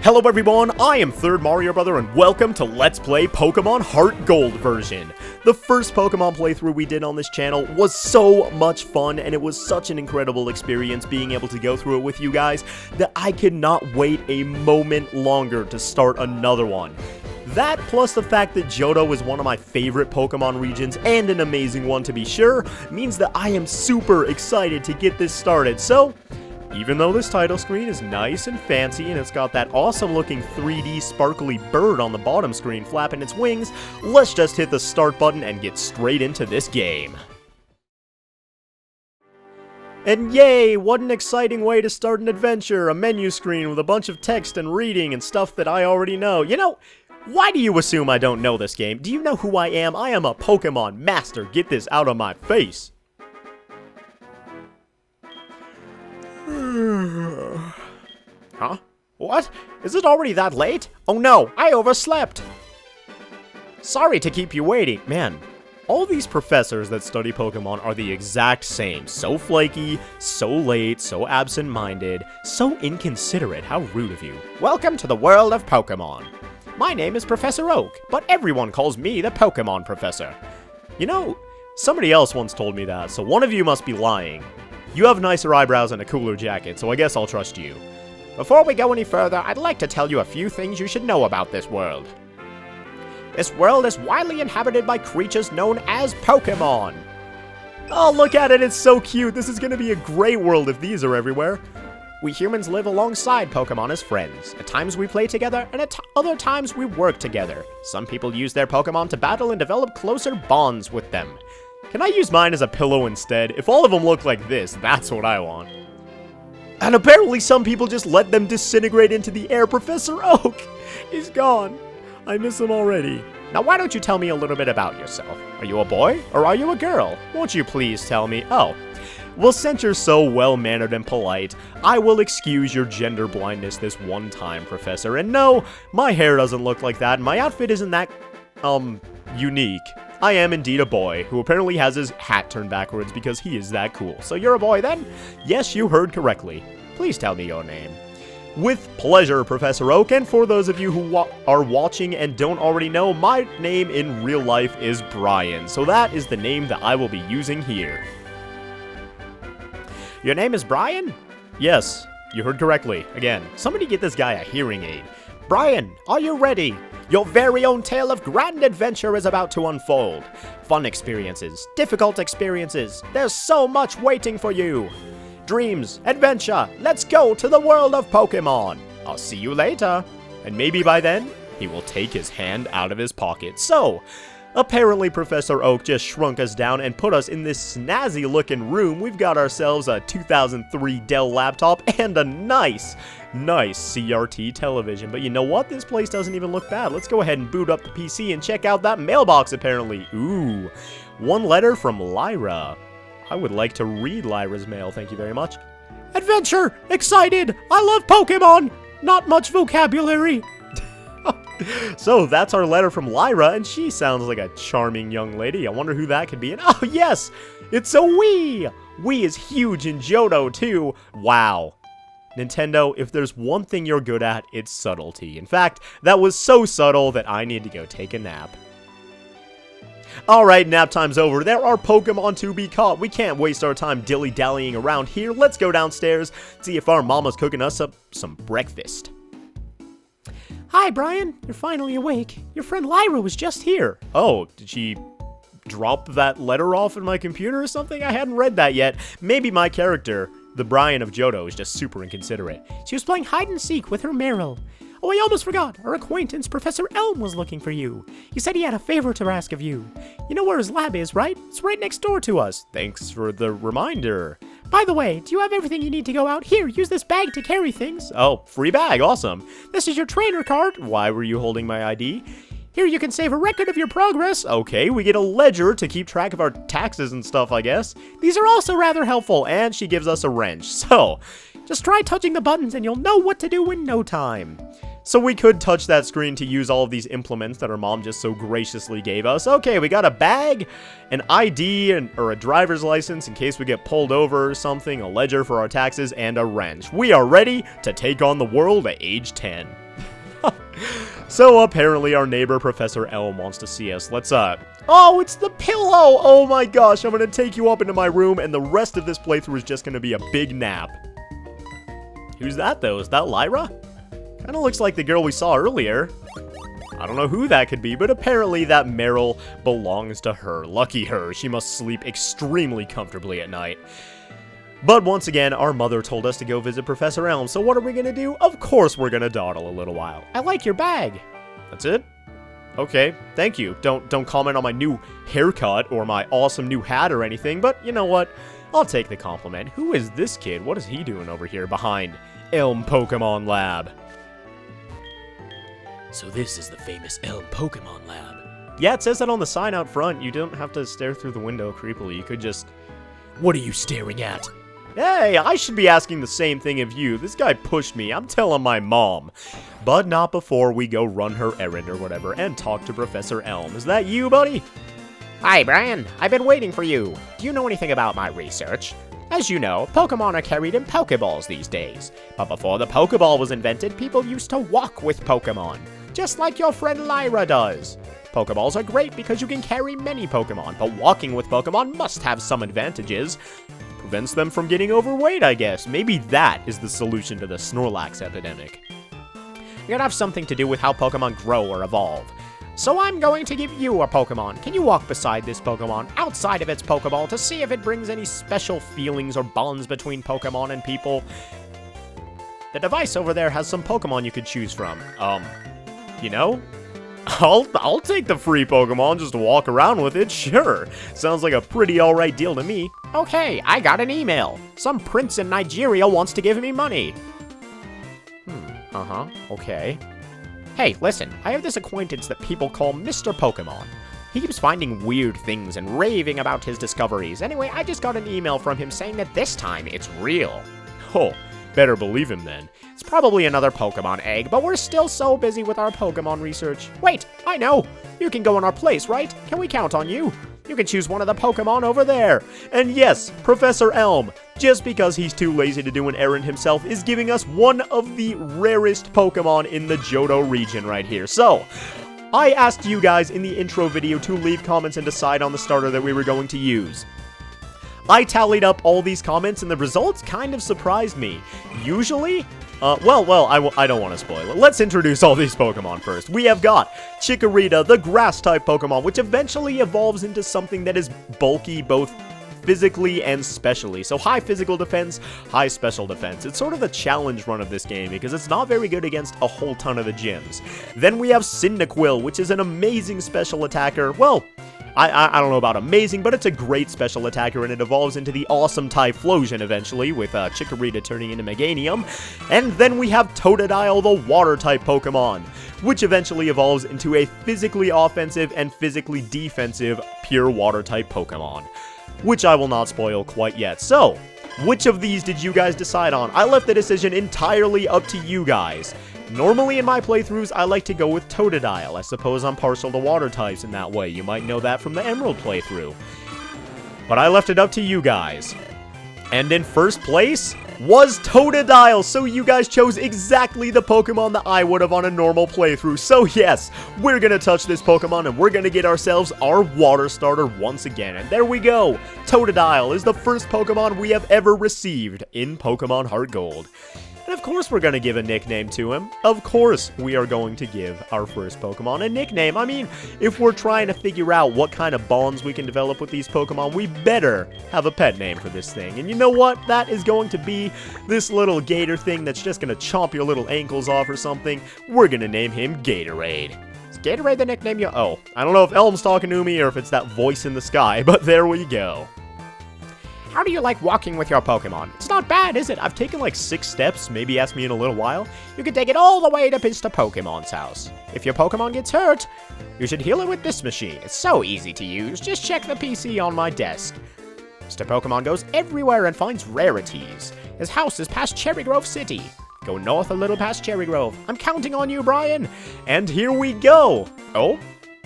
Hello everyone, I am ThirdMarioBrother and welcome to Let's Play Pokemon HeartGold version. The first Pokemon playthrough we did on this channel was so much fun and it was such an incredible experience being able to go through it with you guys that I could not wait a moment longer to start another one. That, plus the fact that Johto is one of my favorite Pokemon regions, and an amazing one to be sure, means that I am super excited to get this started. So, even though this title screen is nice and fancy and it's got that awesome looking 3D sparkly bird on the bottom screen flapping its wings, let's just hit the start button and get straight into this game. And yay, what an exciting way to start an adventure, a menu screen with a bunch of text and reading and stuff that I already know. You know, why do you assume I don't know this game? Do you know who I am? I am a Pokemon master. Get this out of my face. Huh? What? Is it already that late? Oh no, I overslept. Sorry to keep you waiting. Man, all these professors that study Pokemon are the exact same. So flaky, so late, so absent-minded, so inconsiderate. How rude of you. Welcome to the world of Pokemon. My name is Professor Oak, but everyone calls me the Pokemon Professor. You know, somebody else once told me that, so one of you must be lying. You have nicer eyebrows and a cooler jacket, so I guess I'll trust you. Before we go any further, I'd like to tell you a few things you should know about this world. This world is widely inhabited by creatures known as Pokemon. Oh, look at it, it's so cute. This is gonna be a great world if these are everywhere. We humans live alongside Pokemon as friends. At times we play together, and at other times we work together. Some people use their Pokemon to battle and develop closer bonds with them. Can I use mine as a pillow instead? If all of them look like this, that's what I want. And apparently some people just let them disintegrate into the air. Professor Oak, he's gone. I miss him already. Now why don't you tell me a little bit about yourself? Are you a boy or are you a girl? Won't you please tell me? Oh. Well, since you're so well-mannered and polite, I will excuse your gender blindness this one time, Professor. And no, my hair doesn't look like that, and my outfit isn't that, unique. I am indeed a boy, who apparently has his hat turned backwards because he is that cool. So you're a boy then? Yes, you heard correctly. Please tell me your name. With pleasure, Professor Oak, and for those of you who are watching and don't already know, my name in real life is Brian, so that is the name that I will be using here. Your name is Brian? Yes, you heard correctly. Again, somebody get this guy a hearing aid. Brian, are you ready? Your very own tale of grand adventure is about to unfold. Fun experiences, difficult experiences, there's so much waiting for you. Dreams, adventure, let's go to the world of Pokemon. I'll see you later. And maybe by then, he will take his hand out of his pocket. So, apparently Professor Oak just shrunk us down and put us in this snazzy looking room. We've got ourselves a 2003 Dell laptop and a nice CRT television. But you know what? This place doesn't even look bad. Let's go ahead and boot up the PC and check out that mailbox apparently. Ooh, one letter from Lyra. I would like to read Lyra's mail, thank you very much. Adventure! Excited! I love Pokemon! Not much vocabulary. So that's our letter from Lyra, and she sounds like a charming young lady. I wonder who that could be. And oh yes, it's a Wii! Wii is huge in Johto too. Wow. Nintendo, if there's one thing you're good at, it's subtlety. In fact, that was so subtle that I need to go take a nap. Alright, nap time's over. There are Pokemon to be caught. We can't waste our time dilly-dallying around here. Let's go downstairs, see if our mama's cooking us up some breakfast. Hi, Brian. You're finally awake. Your friend Lyra was just here. Oh, did she drop that letter off in my computer or something? I hadn't read that yet. Maybe my character, the Brian of Johto, is just super inconsiderate. She was playing hide-and-seek with her Meryl. Oh, I almost forgot. Our acquaintance, Professor Elm, was looking for you. He said he had a favor to ask of you. You know where his lab is, right? It's right next door to us. Thanks for the reminder. By the way, do you have everything you need to go out? Here, use this bag to carry things. Oh, free bag. Awesome. This is your trainer card. Why were you holding my ID? Here you can save a record of your progress. Okay, we get a ledger to keep track of our taxes and stuff, I guess. These are also rather helpful, and she gives us a wrench. So, just try touching the buttons and you'll know what to do in no time. So we could touch that screen to use all of these implements that our mom just so graciously gave us. Okay, we got a bag, an ID, or a driver's license in case we get pulled over or something, a ledger for our taxes, and a wrench. We are ready to take on the world at age 10. So apparently our neighbor Professor Elm wants to see us. Let's oh, it's the pillow! Oh my gosh, I'm gonna take you up into my room and the rest of this playthrough is just gonna be a big nap. Who's that though? Is that Lyra? Kinda looks like the girl we saw earlier. I don't know who that could be, but apparently that Meryl belongs to her. Lucky her, she must sleep extremely comfortably at night. But once again, our mother told us to go visit Professor Elm, so what are we gonna do? Of course we're gonna dawdle a little while. I like your bag. That's it? Okay, thank you. Don't comment on my new haircut or my awesome new hat or anything, but you know what? I'll take the compliment. Who is this kid? What is he doing over here behind Elm Pokemon Lab? So this is the famous Elm Pokemon Lab. Yeah, it says that on the sign out front. You don't have to stare through the window creepily. You could just... What are you staring at? Hey, I should be asking the same thing of you. This guy pushed me. I'm telling my mom. But not before we go run her errand or whatever and talk to Professor Elm. Is that you, buddy? Hi, Brian. I've been waiting for you. Do you know anything about my research? As you know, Pokemon are carried in Pokeballs these days. But before the Pokeball was invented, people used to walk with Pokemon. Just like your friend Lyra does. Pokeballs are great because you can carry many Pokemon, but walking with Pokemon must have some advantages. Prevents them from getting overweight, I guess. Maybe that is the solution to the Snorlax epidemic. It could have something to do with how Pokemon grow or evolve. So I'm going to give you a Pokemon. Can you walk beside this Pokemon outside of its Pokeball to see if it brings any special feelings or bonds between Pokemon and people? The device over there has some Pokemon you could choose from. You know? I'll take the free Pokemon just to walk around with it, sure. Sounds like a pretty alright deal to me. Okay, I got an email. Some prince in Nigeria wants to give me money. Okay. Hey, listen, I have this acquaintance that people call Mr. Pokemon. He keeps finding weird things and raving about his discoveries. Anyway, I just got an email from him saying that this time it's real. Oh, better believe him then. It's probably another Pokemon egg, but we're still so busy with our Pokemon research. Wait, I know! You can go in our place, right? Can we count on you? You can choose one of the Pokemon over there. And yes, Professor Elm, just because he's too lazy to do an errand himself, is giving us one of the rarest Pokemon in the Johto region right here. So, I asked you guys in the intro video to leave comments and decide on the starter that we were going to use. I tallied up all these comments and the results kind of surprised me. Usually... I don't want to spoil it. Let's introduce all these Pokemon first. We have got Chikorita, the Grass-type Pokemon, which eventually evolves into something that is bulky both physically and specially. So high physical defense, high special defense. It's sort of the challenge run of this game because it's not very good against a whole ton of the gyms. Then we have Cyndaquil, which is an amazing special attacker. Well, I don't know about amazing, but it's a great special attacker, and it evolves into the awesome Typhlosion eventually, with Chikorita turning into Meganium. And then we have Totodile, the Water-type Pokemon, which eventually evolves into a physically offensive and physically defensive pure Water-type Pokemon, which I will not spoil quite yet. So, which of these did you guys decide on? I left the decision entirely up to you guys. Normally in my playthroughs, I like to go with Totodile. I suppose I'm partial to water types in that way. You might know that from the Emerald playthrough. But I left it up to you guys. And in first place was Totodile, so you guys chose exactly the Pokemon that I would have on a normal playthrough. So yes, we're gonna touch this Pokemon and we're gonna get ourselves our water starter once again. And there we go! Totodile is the first Pokemon we have ever received in Pokemon HeartGold. And of course we're going to give a nickname to him. Of course we are going to give our first Pokemon a nickname. I mean, if we're trying to figure out what kind of bonds we can develop with these Pokemon, we better have a pet name for this thing. And you know what? That is going to be this little gator thing that's just going to chomp your little ankles off or something. We're going to name him Gatorade. Is Gatorade the nickname you... Oh, I don't know if Elm's talking to me or if it's that voice in the sky, but there we go. How do you like walking with your Pokemon? It's not bad, is it? I've taken like 6 steps, maybe ask me in a little while. You can take it all the way to Mr. Pokemon's house. If your Pokemon gets hurt, you should heal it with this machine. It's so easy to use, just check the PC on my desk. Mr. Pokemon goes everywhere and finds rarities. His house is past Cherry Grove City. Go north a little past Cherry Grove. I'm counting on you, Brian. And here we go. Oh,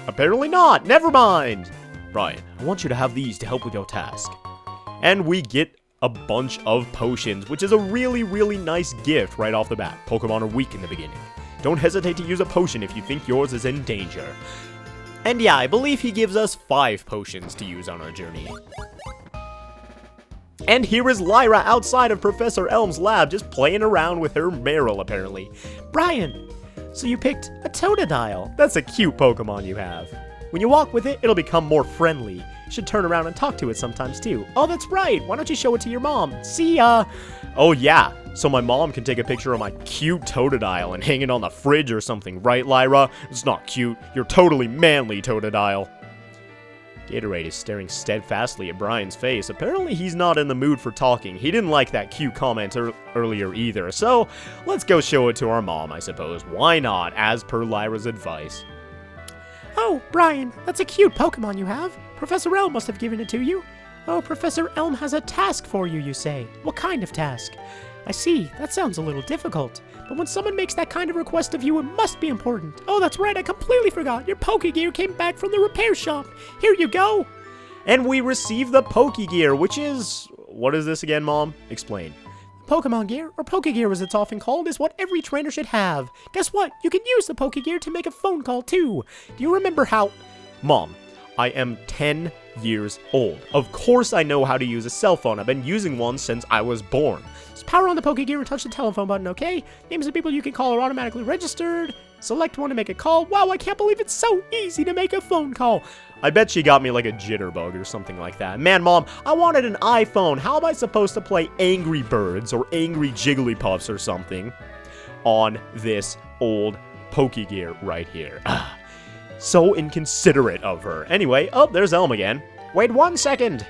apparently not. Never mind. Brian, I want you to have these to help with your task. And we get a bunch of potions, which is a really, really nice gift right off the bat. Pokemon are weak in the beginning. Don't hesitate to use a potion if you think yours is in danger. And yeah, I believe he gives us 5 potions to use on our journey. And here is Lyra outside of Professor Elm's lab, just playing around with her Meryl, apparently. Brian, so you picked a Totodile. That's a cute Pokemon you have. When you walk with it, it'll become more friendly. You should turn around and talk to it sometimes, too. Oh, that's right. Why don't you show it to your mom? See ya. Oh, yeah. So my mom can take a picture of my cute Totodile and hang it on the fridge or something, right, Lyra? It's not cute. You're totally manly, Totodile. Gatorade is staring steadfastly at Brian's face. Apparently he's not in the mood for talking. He didn't like that cute comment earlier either. So let's go show it to our mom, I suppose. Why not, as per Lyra's advice. Oh, Brian, that's a cute Pokemon you have. Professor Elm must have given it to you. Oh, Professor Elm has a task for you, you say. What kind of task? I see, that sounds a little difficult. But when someone makes that kind of request of you, it must be important. Oh, that's right, I completely forgot. Your Pokegear came back from the repair shop. Here you go. And we receive the Pokegear, which is... What is this again, Mom? Explain. Pokemon Gear, or Pokegear as it's often called, is what every trainer should have. Guess what? You can use the Pokegear to make a phone call, too. Do you remember how... Mom, I am 10 years old. Of course I know how to use a cell phone. I've been using one since I was born. Just power on the Pokegear and touch the telephone button, okay? Names of people you can call are automatically registered. Select one to make a call. Wow, I can't believe it's so easy to make a phone call. I bet she got me like a jitterbug or something like that. Man, Mom, I wanted an iPhone. How am I supposed to play Angry Birds or Angry Jigglypuffs or something on this old Pokegear right here? So inconsiderate of her. Anyway, oh, there's Elm again. Wait 1 second.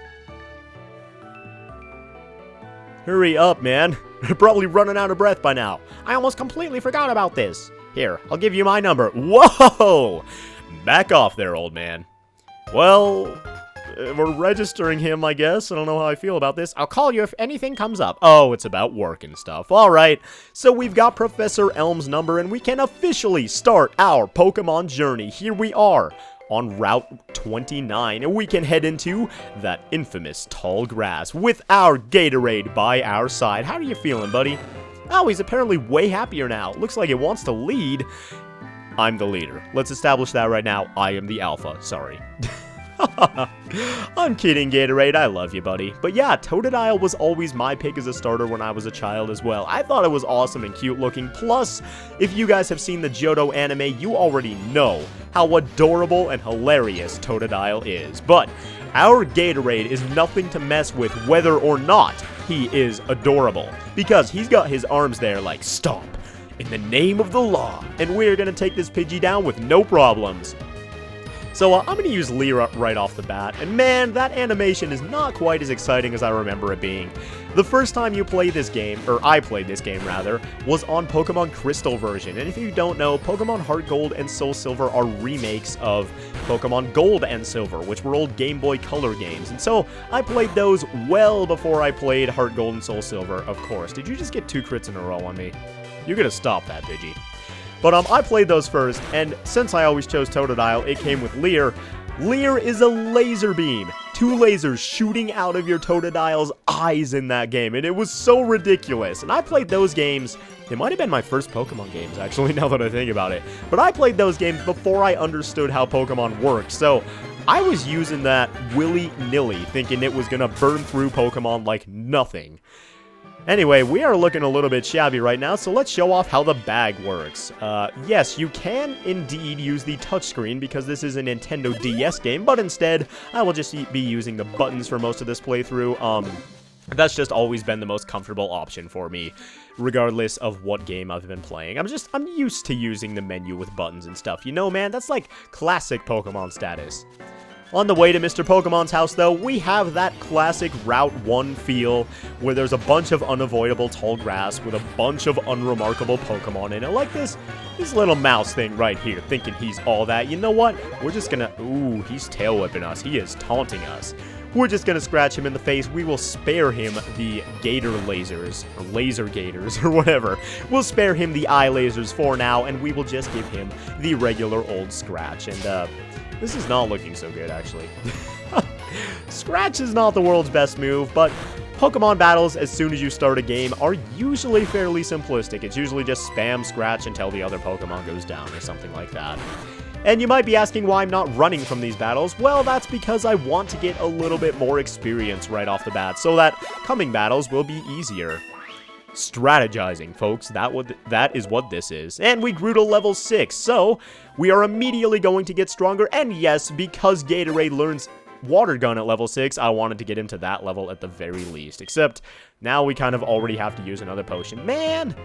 Hurry up, man. You're probably running out of breath by now. I almost completely forgot about this. Here, I'll give you my number. Whoa! Back off there, old man. Well, we're registering him, I guess. I don't know how I feel about this. I'll call you if anything comes up. Oh, it's about work and stuff. All right. So we've got Professor Elm's number, and we can officially start our Pokemon journey. Here we are on Route 29, and we can head into that infamous tall grass with our Gatorade by our side. How are you feeling, buddy? Oh, he's apparently way happier now. Looks like it wants to lead. I'm the leader. Let's establish that right now. I am the alpha. Sorry. I'm kidding, Gatorade. I love you, buddy. But yeah, Totodile was always my pick as a starter when I was a child as well. I thought it was awesome and cute looking. Plus, if you guys have seen the Johto anime, you already know how adorable and hilarious Totodile is. But our Gatorade is nothing to mess with whether or not he is adorable. Because he's got his arms there like, stomp, in the name of the law. And we're going to take this Pidgey down with no problems. So I'm going to use Lyra right off the bat, and man, that animation is not quite as exciting as I remember it being. The first time you play this game, or I played this game rather, was on Pokemon Crystal version, and if you don't know, Pokemon HeartGold and Soul Silver are remakes of Pokemon Gold and Silver, which were old Game Boy Color games, and so I played those well before I played HeartGold and Soul Silver, of course. Did you just get 2 crits in a row on me? You're going to stop that, Pidgey. But I played those first, and since I always chose Totodile, it came with Leer. Leer is a laser beam. 2 lasers shooting out of your Totodile's eyes in that game, and it was so ridiculous. And I played those games. They might have been my first Pokemon games, actually, now that I think about it. But I played those games before I understood how Pokemon worked, so I was using that willy-nilly, thinking it was going to burn through Pokemon like nothing. Anyway, we are looking a little bit shabby right now, so let's show off how the bag works. Yes, you can indeed use the touchscreen because this is a Nintendo DS game, but instead, I will just be using the buttons for most of this playthrough. That's just always been the most comfortable option for me, regardless of what game I've been playing. I'm used to using the menu with buttons and stuff. You know, man, that's like classic Pokemon status. On the way to Mr. Pokemon's house, though, we have that classic Route 1 feel, where there's a bunch of unavoidable tall grass with a bunch of unremarkable Pokemon in it, like this little mouse thing right here, thinking he's all that. You know what? We're just gonna... Ooh, he's tail whipping us. He is taunting us. We're just gonna scratch him in the face. We will spare him the gator lasers, or laser gators, or whatever. We'll spare him the eye lasers for now, and we will just give him the regular old scratch. And, this is not looking so good, actually. Scratch is not the world's best move, but Pokemon battles, as soon as you start a game, are usually fairly simplistic. It's usually just spam scratch until the other Pokemon goes down or something like that. And you might be asking why I'm not running from these battles. Well, that's because I want to get a little bit more experience right off the bat, so that coming battles will be easier. Strategizing, folks, that is what this is. And we grew to level 6, so we are immediately going to get stronger. And yes, because Gatorade learns Water Gun at level 6, I wanted to get him to that level at the very least. Except, now we kind of already have to use another potion. Man!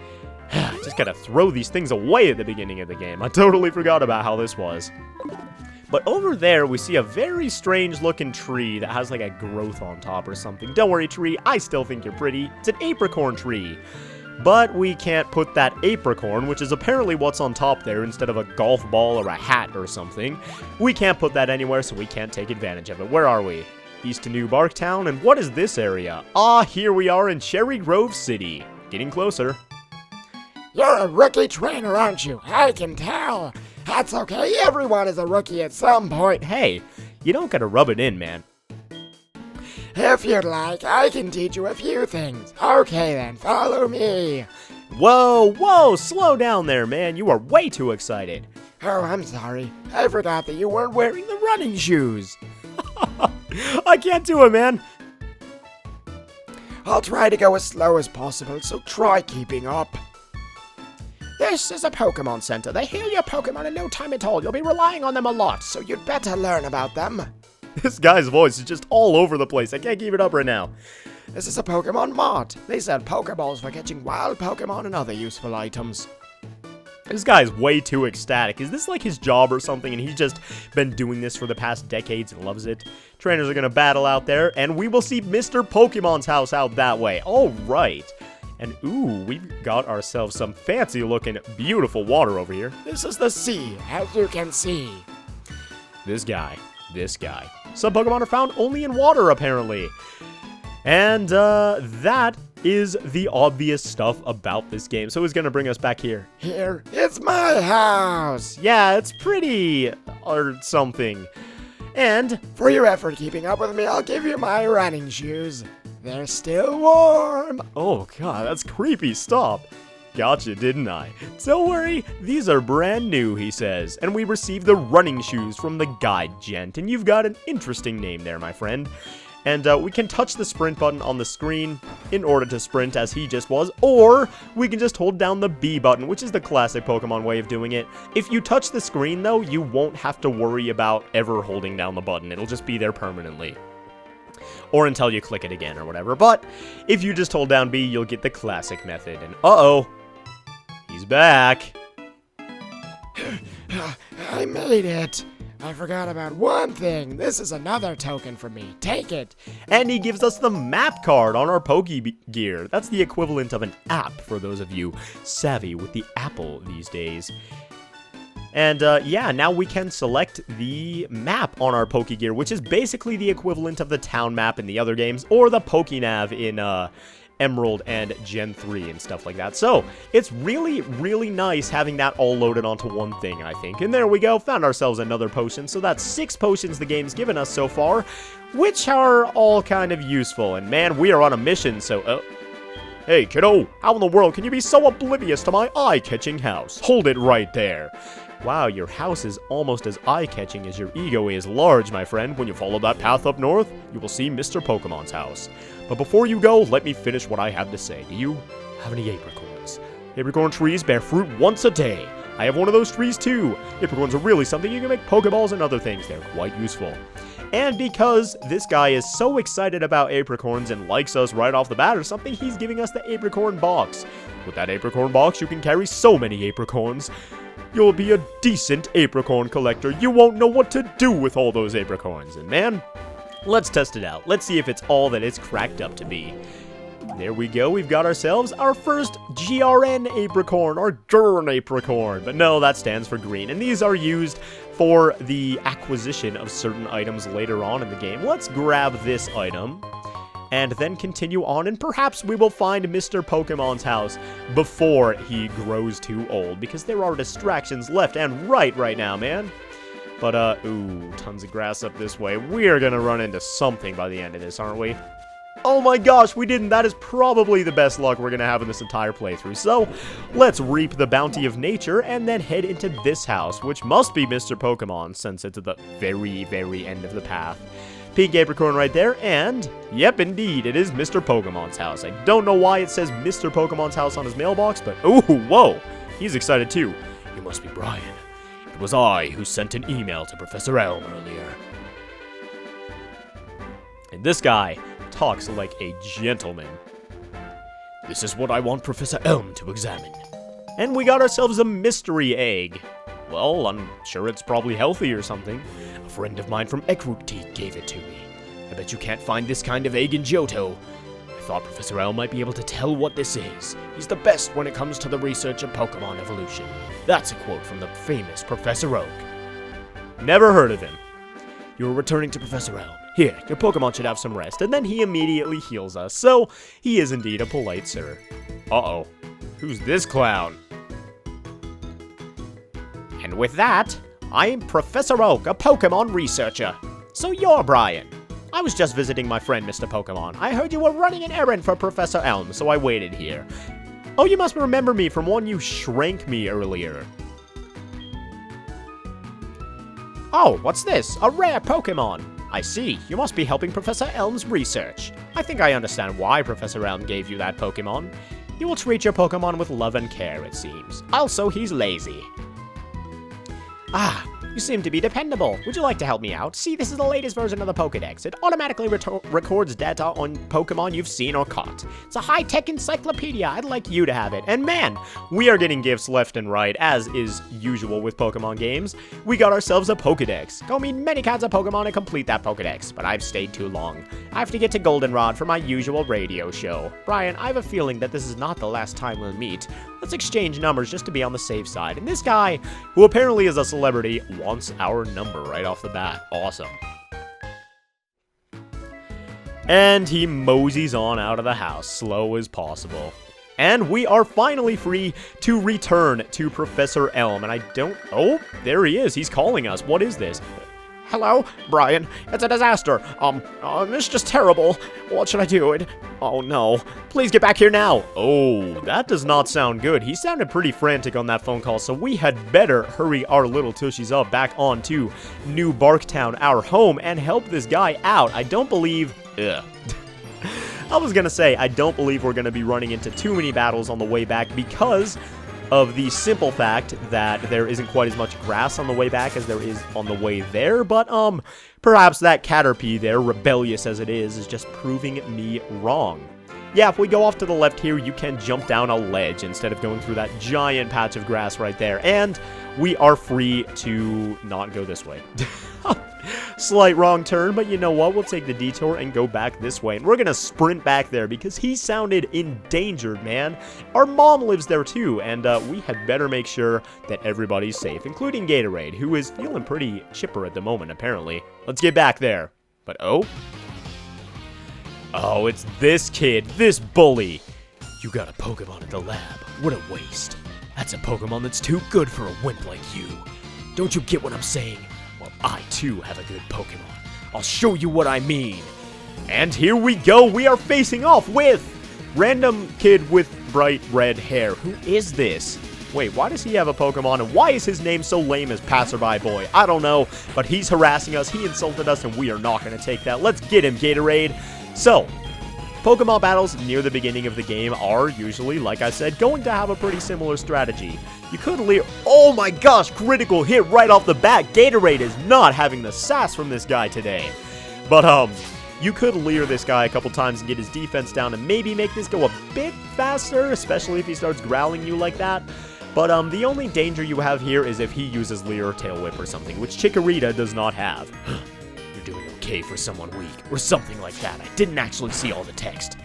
Just gotta throw these things away at the beginning of the game. I totally forgot about how this was. But over there, we see a very strange looking tree that has like a growth on top or something. Don't worry, tree, I still think you're pretty. It's an apricorn tree. But we can't put that apricorn, which is apparently what's on top there instead of a golf ball or a hat or something. We can't put that anywhere, so we can't take advantage of it. Where are we? East to New Barktown, and what is this area? Ah, here we are in Cherry Grove City. Getting closer. You're a rookie trainer, aren't you? I can tell. That's okay, everyone is a rookie at some point. Hey, you don't gotta rub it in, man. If you'd like, I can teach you a few things. Okay then, follow me. Whoa, slow down there, man. You are way too excited. Oh, I'm sorry. I forgot that you weren't wearing the running shoes. I can't do it, man. I'll try to go as slow as possible, so try keeping up. This is a Pokemon Center. They heal your Pokemon in no time at all. You'll be relying on them a lot, so you'd better learn about them. This guy's voice is just all over the place. I can't keep it up right now. This is a Pokemon Mart. They sell Pokeballs for catching wild Pokemon and other useful items. This guy's way too ecstatic. Is this like his job or something, and he's just been doing this for the past decades and loves it? Trainers are gonna battle out there, and we will see Mr. Pokemon's house out that way. All right. And ooh, we've got ourselves some fancy looking, beautiful water over here. This is the sea, as you can see. This guy. Some Pokemon are found only in water, apparently. And that is the obvious stuff about this game. So it's gonna bring us back here. Here, it's my house. Yeah, it's pretty, or something. And for your effort keeping up with me, I'll give you my running shoes. They're still warm. Oh god, that's creepy. Stop. Gotcha, didn't I? Don't worry, these are brand new, he says. And we received the running shoes from the guide gent. And you've got an interesting name there, my friend. And we can touch the sprint button on the screen in order to sprint as he just was. Or we can just hold down the B button, which is the classic Pokemon way of doing it. If you touch the screen, though, you won't have to worry about ever holding down the button. It'll just be there permanently. Or until you click it again or whatever. But if you just hold down B, you'll get the classic method. And uh-oh. He's back. I made it. I forgot about one thing. This is another token for me. Take it. And he gives us the map card on our Pokegear. That's the equivalent of an app for those of you savvy with the Apple these days. And yeah, now we can select the map on our Pokegear, which is basically the equivalent of the town map in the other games, or the Pokenav in Emerald and Gen 3 and stuff like that. So, it's really, really nice having that all loaded onto one thing, I think. And there we go, found ourselves another potion. So that's 6 potions the game's given us so far, which are all kind of useful. And man, we are on a mission, so... Hey, kiddo, how in the world can you be so oblivious to my eye-catching house? Hold it right there. Wow, your house is almost as eye-catching as your ego is large, my friend. When you follow that path up north, you will see Mr. Pokemon's house. But before you go, let me finish what I have to say. Do you have any apricorns? Apricorn trees bear fruit once a day. I have one of those trees too. Apricorns are really something. You can make Pokeballs and other things. They're quite useful. And because this guy is so excited about apricorns and likes us right off the bat or something, he's giving us the apricorn box. With that apricorn box, you can carry so many apricorns. You'll be a decent apricorn collector. You won't know what to do with all those apricorns. And man, let's test it out. Let's see if it's all that it's cracked up to be. There we go. We've got ourselves our first GRN apricorn, or GRN apricorn. But no, that stands for green. And these are used for the acquisition of certain items later on in the game. Let's grab this item and then continue on, and perhaps we will find Mr. Pokemon's house before he grows too old, because there are distractions left and right now, man. But, ooh, tons of grass up this way. We're gonna run into something by the end of this, aren't we? Oh my gosh, we didn't. That is probably the best luck we're going to have in this entire playthrough. So, let's reap the bounty of nature and then head into this house, which must be Mr. Pokemon, since it's at the very, very end of the path. Pink apricorn right there, and yep, indeed, it is Mr. Pokemon's house. I don't know why it says Mr. Pokemon's house on his mailbox, but oh, whoa, he's excited too. You must be Brian. It was I who sent an email to Professor Elm earlier. And this guy talks like a gentleman. This is what I want Professor Elm to examine. And we got ourselves a mystery egg. Well, I'm sure it's probably healthy or something. A friend of mine from Ekrukti gave it to me. I bet you can't find this kind of egg in Johto. I thought Professor Elm might be able to tell what this is. He's the best when it comes to the research of Pokemon evolution. That's a quote from the famous Professor Oak. Never heard of him. You're returning to Professor Elm. Here, your Pokemon should have some rest, and then he immediately heals us, so he is indeed a polite sir. Uh-oh. Who's this clown? And with that, I'm Professor Oak, a Pokemon researcher. So you're Brian. I was just visiting my friend, Mr. Pokemon. I heard you were running an errand for Professor Elm, so I waited here. Oh, you must remember me from when you shrank me earlier. Oh, what's this? A rare Pokemon. I see. You must be helping Professor Elm's research. I think I understand why Professor Elm gave you that Pokemon. You will treat your Pokemon with love and care, it seems. Also, he's lazy. Ah, you seem to be dependable. Would you like to help me out? See, this is the latest version of the Pokedex. It automatically records data on Pokemon you've seen or caught. It's a high-tech encyclopedia. I'd like you to have it. And man, we are getting gifts left and right, as is usual with Pokemon games. We got ourselves a Pokedex. Go meet many kinds of Pokemon and complete that Pokedex, but I've stayed too long. I have to get to Goldenrod for my usual radio show. Brian, I have a feeling that this is not the last time we'll meet. Let's exchange numbers just to be on the safe side. And this guy, who apparently is a celebrity, wants our number right off the bat. Awesome. And he moseys on out of the house, slow as possible. And we are finally free to return to Professor Elm. And I don't... Oh, there he is. He's calling us. What is this? Hello, Brian. It's a disaster. It's just terrible. What should I do? Oh no. Please get back here now. Oh, that does not sound good. He sounded pretty frantic on that phone call, so we had better hurry our little tushies up back onto New Barktown, our home, and help this guy out. I don't believe... Ugh. I was gonna say, I don't believe we're gonna be running into too many battles on the way back because of the simple fact that there isn't quite as much grass on the way back as there is on the way there, but, perhaps that Caterpie there, rebellious as it is just proving me wrong. Yeah, if we go off to the left here, you can jump down a ledge instead of going through that giant patch of grass right there, and we are free to not go this way. Slight wrong turn, but you know what? We'll take the detour and go back this way. And we're gonna sprint back there because he sounded endangered, man. Our mom lives there too, and we had better make sure that everybody's safe, including Gatorade, who is feeling pretty chipper at the moment, apparently. Let's get back there. But oh, it's this kid, this bully. You got a Pokemon at the lab. What a waste. That's a Pokemon that's too good for a wimp like you. Don't you get what I'm saying? Well, I too have a good Pokemon. I'll show you what I mean. And here we go. We are facing off with random kid with bright red hair. Who is this? Wait, why does he have a Pokemon? And why is his name so lame as Passerby Boy? I don't know, but he's harassing us. He insulted us, and we are not going to take that. Let's get him, Gatorade. So, Pokemon battles near the beginning of the game are usually, like I said, going to have a pretty similar strategy. You could leer... Oh my gosh, critical hit right off the bat. Gatorade is not having the sass from this guy today. But, you could leer this guy a couple times and get his defense down and maybe make this go a bit faster, especially if he starts growling you like that. But, the only danger you have here is if he uses Leer or Tail Whip or something, which Chikorita does not have. You're doing okay for someone weak, or something like that. I didn't actually see all the text.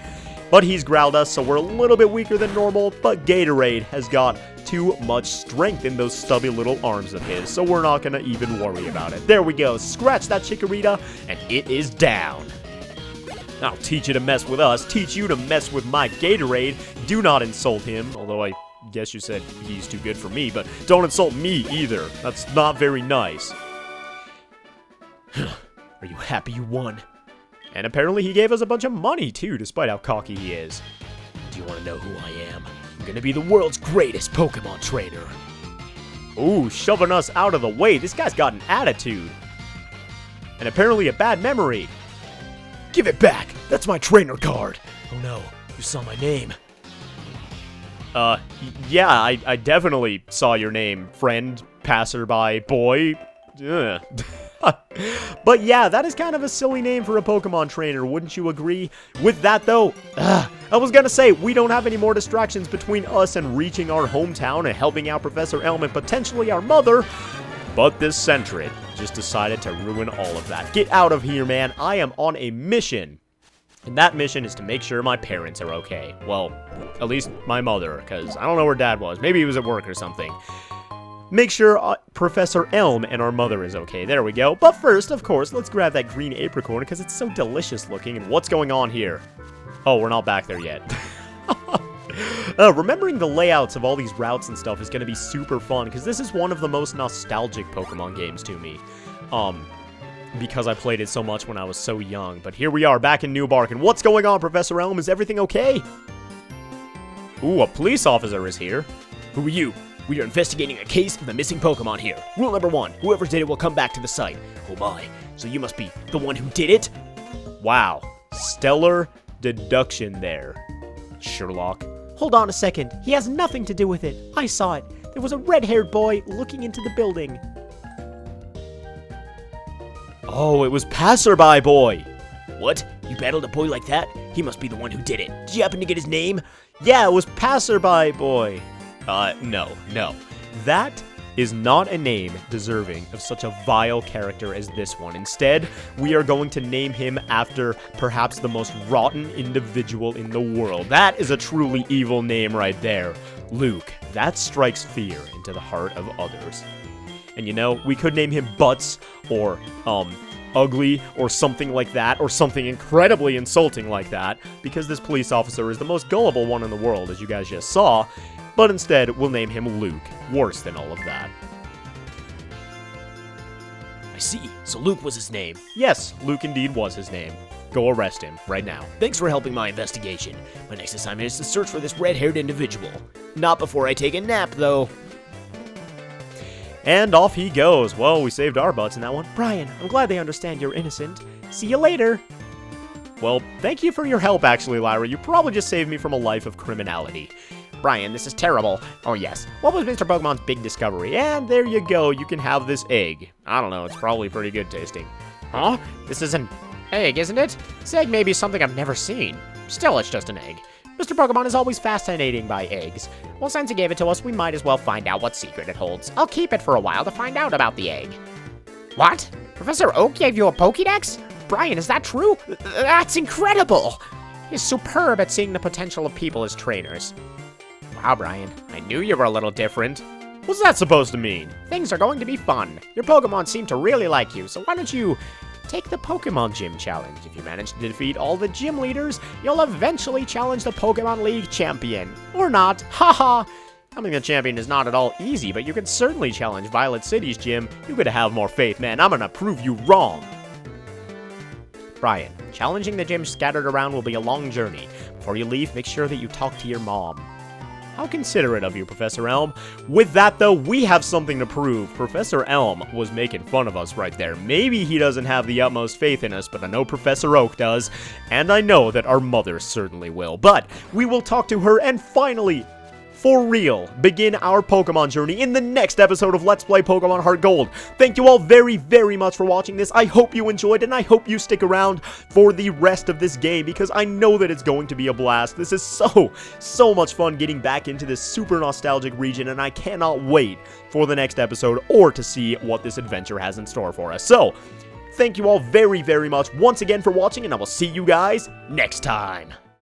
But he's growled us, so we're a little bit weaker than normal, but Gatorade has got too much strength in those stubby little arms of his, so we're not going to even worry about it. There we go. Scratch that Chikorita, and it is down. I'll teach you to mess with us, teach you to mess with my Gatorade. Do not insult him, although I guess you said he's too good for me, but don't insult me either. That's not very nice. Are you happy you won? And apparently he gave us a bunch of money, too, despite how cocky he is. Do you want to know who I am? I'm gonna be the world's greatest Pokemon trainer. Ooh, shoving us out of the way. This guy's got an attitude. And apparently a bad memory. Give it back! That's my trainer card! Oh no, you saw my name. Yeah, I definitely saw your name, friend, passerby, boy. Ugh. But yeah, that is kind of a silly name for a Pokemon trainer, wouldn't you agree? With that though, I was gonna say, we don't have any more distractions between us and reaching our hometown and helping out Professor Elm and potentially our mother, but this Sentret just decided to ruin all of that. Get out of here, man. I am on a mission. And that mission is to make sure my parents are okay. Well, at least my mother, because I don't know where Dad was. Maybe he was at work or something. Make sure Professor Elm and our mother is okay. There we go. But first, of course, let's grab that green apricorn because it's so delicious looking. And what's going on here? Oh, we're not back there yet. Remembering the layouts of all these routes and stuff is going to be super fun because this is one of the most nostalgic Pokemon games to me. Because I played it so much when I was so young. But here we are back in New Bark. And what's going on, Professor Elm? Is everything okay? Ooh, a police officer is here. Who are you? We are investigating a case of the missing Pokemon here. Rule number 1, whoever did it will come back to the site. Oh my, so you must be the one who did it? Wow, stellar deduction there, Sherlock. Hold on a second, he has nothing to do with it. I saw it. There was a red-haired boy looking into the building. Oh, it was Passerby Boy. What? You battled a boy like that? He must be the one who did it. Did you happen to get his name? Yeah, it was Passerby Boy. No. That is not a name deserving of such a vile character as this one. Instead, we are going to name him after perhaps the most rotten individual in the world. That is a truly evil name right there. Luke. That strikes fear into the heart of others. And you know, we could name him Butts, or, Ugly, or something like that, or something incredibly insulting like that, because this police officer is the most gullible one in the world, as you guys just saw. But instead, we'll name him Luke. Worse than all of that. I see. So Luke was his name. Yes, Luke indeed was his name. Go arrest him, right now. Thanks for helping my investigation. My next assignment is to search for this red-haired individual. Not before I take a nap, though. And off he goes. Well, we saved our butts in that one. Brian, I'm glad they understand you're innocent. See you later. Well, thank you for your help, actually, Lyra. You probably just saved me from a life of criminality. Brian, this is terrible. Oh yes, what was Mr. Pokemon's big discovery? And there you go, you can have this egg. I don't know, it's probably pretty good tasting. Huh? This is an egg, isn't it? This egg may be something I've never seen. Still, it's just an egg. Mr. Pokemon is always fascinating by eggs. Well, since he gave it to us, we might as well find out what secret it holds. I'll keep it for a while to find out about the egg. What? Professor Oak gave you a Pokédex? Brian, is that true? That's incredible! He's superb at seeing the potential of people as trainers. Wow, Brian, I knew you were a little different. What's that supposed to mean? Things are going to be fun. Your Pokemon seem to really like you, so why don't you take the Pokemon Gym Challenge? If you manage to defeat all the gym leaders, you'll eventually challenge the Pokemon League champion. Or not, haha! Becoming the champion is not at all easy, but you can certainly challenge Violet City's gym. You could have more faith, man. I'm gonna prove you wrong. Brian, challenging the gyms scattered around will be a long journey. Before you leave, make sure that you talk to your mom. How considerate of you, Professor Elm. With that, though, we have something to prove. Professor Elm was making fun of us right there. Maybe he doesn't have the utmost faith in us, but I know Professor Oak does, and I know that our mother certainly will. But we will talk to her and finally, for real, begin our Pokemon journey in the next episode of Let's Play Pokemon HeartGold. Thank you all very, very much for watching this. I hope you enjoyed, and I hope you stick around for the rest of this game, because I know that it's going to be a blast. This is so much fun getting back into this super nostalgic region, and I cannot wait for the next episode or to see what this adventure has in store for us. So, thank you all very, very much once again for watching, and I will see you guys next time.